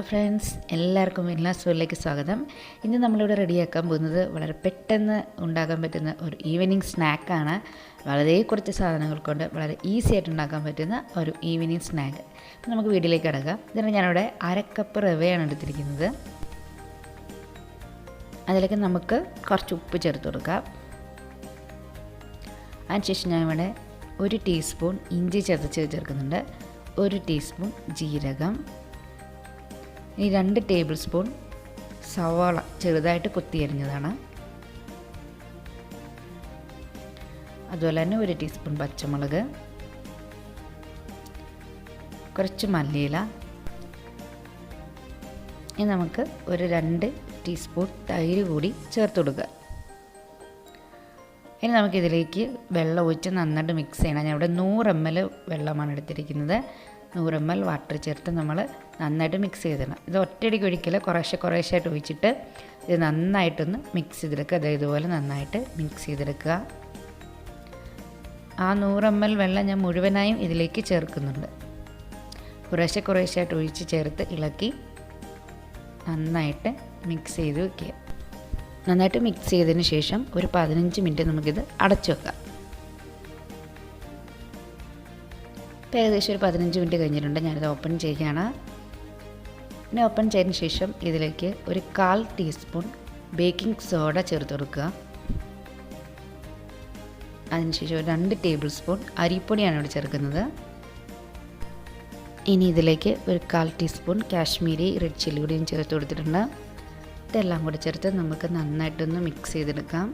Friends, എല്ലാവർക്കും എല്ലാ സ്റ്റോറിലേക്ക് സ്വാഗതം. ഇന്ന് നമ്മളിവിടെ റെഡിയാക്കാൻ പോകുന്നത് വളരെ പെട്ടെന്ന് ഉണ്ടാക്കാൻ പറ്റുന്ന ഒരു ഈവനിങ് സ്നാക്കാണ്. വളരെ കുറച്ച് സാധനങ്ങൾ കൊണ്ട് വളരെ ഈസി ആയിട്ട് ഉണ്ടാക്കാൻ പറ്റുന്ന ഒരു ഈവനിങ് സ്നാക്ക്. അപ്പോൾ നമുക്ക് വീട്ടിലേക്ക് കിടക്കാം. ഇതിന് ഞാനിവിടെ 1/2 കപ്പ് റവയാണ് എടുത്തിരിക്കുന്നത്. അതിലേക്ക് നമുക്ക് കുറച്ച് ഉപ്പ് ചേർത്ത് കൊടുക്കാം. അതിനുശേഷം ഞാനിവിടെ 1 ടീസ്പൂൺ ഇഞ്ചി ചതച്ച് ചേർക്കുന്നുണ്ട്, 1 ടീസ്പൂൺ ജീരകം, ഈ 2 ടേബിൾ സ്പൂൺ സവാള ചെറുതായിട്ട് കൊത്തിയരിഞ്ഞതാണ്, അതുപോലെ തന്നെ 1 ടീസ്പൂൺ പച്ചമുളക്, കുറച്ച് മല്ലിയില. ഇനി നമുക്ക് ഒരു 2 ടീസ്പൂൺ തൈര് കൂടി ചേർത്ത് കൊടുക്കുക. ഇനി നമുക്കിതിലേക്ക് വെള്ളം ഒഴിച്ച് നന്നായിട്ട് മിക്സ് ചെയ്യണം. ഞാൻ ഇവിടെ 100 ml വെള്ളമാണ് എടുത്തിരിക്കുന്നത്. 100 ml വാട്ടർ ചേർത്ത് നമ്മൾ നന്നായിട്ട് മിക്സ് ചെയ്തിടണം. ഇത് ഒറ്റയടിക്ക് ഒഴിക്കില്ല, കുറേശ്ശായിട്ട് ഒഴിച്ചിട്ട് ഇത് നന്നായിട്ടൊന്ന് മിക്സ് ചെയ്തെടുക്കുക. അത് ഇതുപോലെ നന്നായിട്ട് മിക്സ് ചെയ്തെടുക്കുക. ആ 100 ml വെള്ളം ഞാൻ മുഴുവനായും ഇതിലേക്ക് ചേർക്കുന്നുണ്ട്. കുറേശ്ശായിട്ട് ഒഴിച്ച് ചേർത്ത് ഇളക്കി നന്നായിട്ട് മിക്സ് ചെയ്ത് വയ്ക്കുക. നന്നായിട്ട് മിക്സ് ചെയ്തതിന് ശേഷം ഒരു 15 മിനിറ്റ് നമുക്കിത് അടച്ചു വെക്കാം. ഇപ്പോൾ ഏകദേശം ഒരു 15 മിനിറ്റ് കഴിഞ്ഞിട്ടുണ്ട്. ഞാനിത് ഓപ്പൺ ചെയ്യുകയാണ്. പിന്നെ ഓപ്പൺ ചെയ്തതിന് ശേഷം ഇതിലേക്ക് ഒരു 1/4 ടീസ്പൂൺ ബേക്കിംഗ് സോഡ ചേർത്ത് കൊടുക്കുക. അതിനുശേഷം ഒരു 2 ടേബിൾ സ്പൂൺ അരിപ്പൊടിയാണ് ഇവിടെ ചേർക്കുന്നത്. ഇനി ഇതിലേക്ക് ഒരു 1/4 ടീസ്പൂൺ കാശ്മീരി റെഡ് ചില്ലി കൂടിയും ചേർത്ത് കൊടുത്തിട്ടുണ്ട്. ഇതെല്ലാം കൂടി ചേർത്ത് നമുക്ക് നന്നായിട്ടൊന്ന് മിക്സ് ചെയ്തെടുക്കാം.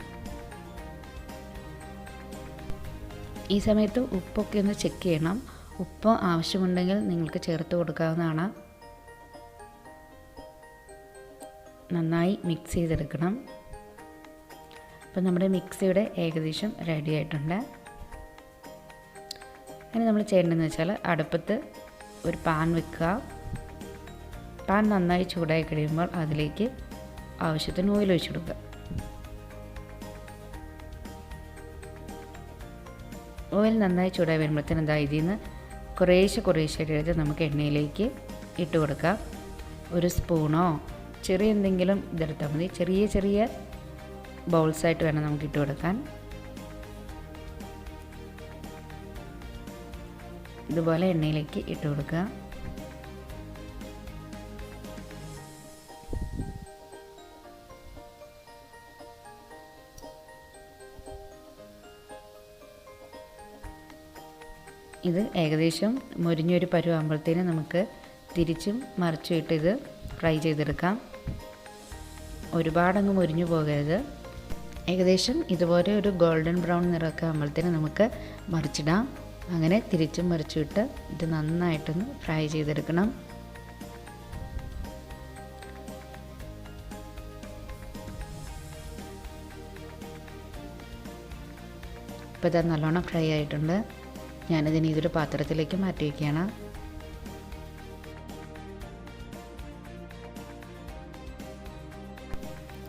ഈ സമയത്ത് ഉപ്പൊക്കെ ഒന്ന് ചെക്ക് ചെയ്യണം. ഉപ്പ് ആവശ്യമുണ്ടെങ്കിൽ നിങ്ങൾക്ക് ചേർത്ത് കൊടുക്കാവുന്നതാണ്. നന്നായി മിക്സ് ചെയ്തെടുക്കണം. അപ്പോൾ നമ്മുടെ മിക്സിയുടെ ഏകദേശം റെഡി ആയിട്ടുണ്ട്. ഇനി നമ്മൾ ചെയ്യേണ്ടതെന്ന് വെച്ചാൽ അടുപ്പത്ത് ഒരു പാൻ വെക്കുക. പാൻ നന്നായി ചൂടായി കഴിയുമ്പോൾ അതിലേക്ക് ആവശ്യത്തിന് ഓയിൽ ഒഴിച്ചു കൊടുക്കുക. ഓയിൽ നന്നായി ചൂടായി വരുമ്പോഴത്തേനും ഇതിൽ നിന്ന് കുറേശ്ശെ എടുത്ത് നമുക്ക് എണ്ണയിലേക്ക് ഇട്ട് കൊടുക്കാം. 1 സ്പൂണോ ചെറിയ എന്തെങ്കിലും ഇതെടുത്താൽ മതി. ചെറിയ ബൗൾസായിട്ട് വേണം നമുക്ക് ഇട്ട് കൊടുക്കാൻ. ഇതുപോലെ എണ്ണയിലേക്ക് ഇട്ട് കൊടുക്കുക. ഇത് ഏകദേശം മുരിഞ്ഞൊരു പരുവാകുമ്പോഴത്തേന് നമുക്ക് തിരിച്ചും മറിച്ചും ഇട്ട് ഇത് ഫ്രൈ ചെയ്തെടുക്കാം. ഒരുപാടങ്ങ് മുരിഞ്ഞു പോകരുത്. ഏകദേശം ഇതുപോലെ ഒരു ഗോൾഡൻ ബ്രൗൺ നിറമൊക്കെ ആകുമ്പോഴത്തേന് നമുക്ക് മറിച്ചിടാം. അങ്ങനെ തിരിച്ചും മറിച്ചും ഇട്ട് ഇത് നന്നായിട്ടൊന്ന് ഫ്രൈ ചെയ്തെടുക്കണം. ഇപ്പോൾ ഇത് നല്ലോണം ഫ്രൈ ആയിട്ടുണ്ട്. ഞാനിതിന് ഇതൊരു പാത്രത്തിലേക്ക് മാറ്റി വയ്ക്കുകയാണ്.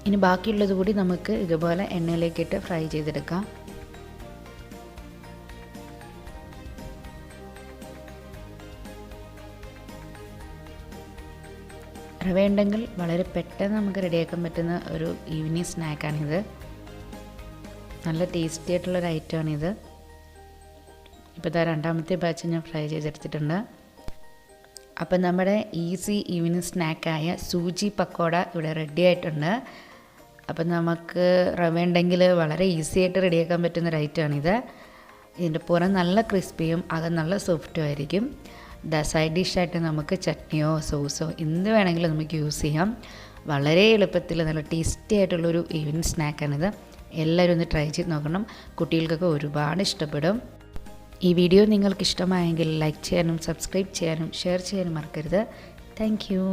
ഇനി ബാക്കിയുള്ളത് കൂടി നമുക്ക് ഇതുപോലെ എണ്ണയിലേക്കിട്ട് ഫ്രൈ ചെയ്തെടുക്കാം. റവ ഉണ്ടെങ്കിൽ വളരെ പെട്ടെന്ന് നമുക്ക് റെഡിയാക്കാൻ പറ്റുന്ന ഒരു ഈവനിങ് സ്നാക്കാണിത്. നല്ല ടേസ്റ്റി ആയിട്ടുള്ളൊരു ഐറ്റമാണിത്. ഇപ്പോൾ ഇതാ 2ാമത്തെ ബാച്ച് ഞാൻ ഫ്രൈ ചെയ്തെടുത്തിട്ടുണ്ട്. അപ്പം നമ്മുടെ ഈസി ഈവനിങ് സ്നാക്കായ സൂചി പക്കോട ഇവിടെ റെഡി ആയിട്ടുണ്ട്. അപ്പം നമുക്ക് റവ ഉണ്ടെങ്കിൽ വളരെ ഈസി ആയിട്ട് റെഡിയാക്കാൻ പറ്റുന്നൊരു ഐറ്റമാണിത്. ഇതിൻ്റെ പുറം നല്ല ക്രിസ്പിയും അകം നല്ല സോഫ്റ്റും ആയിരിക്കും. സൈഡ് ഡിഷായിട്ട് നമുക്ക് ചട്നിയോ സോസോ എന്ത് വേണമെങ്കിലും നമുക്ക് യൂസ് ചെയ്യാം. വളരെ എളുപ്പത്തിൽ നല്ല ടേസ്റ്റി ആയിട്ടുള്ളൊരു ഈവനിങ് സ്നാക്കാണിത്. എല്ലാവരും ഒന്ന് ട്രൈ ചെയ്ത് നോക്കണം. കുട്ടികൾക്കൊക്കെ ഒരുപാട് ഇഷ്ടപ്പെടും. ഈ വീഡിയോ നിങ്ങൾക്ക് ഇഷ്ടമായെങ്കിൽ ലൈക്ക് ചെയ്യാനും സബ്സ്ക്രൈബ് ചെയ്യാനും ഷെയർ ചെയ്യാനും മറക്കരുത്. Thank you.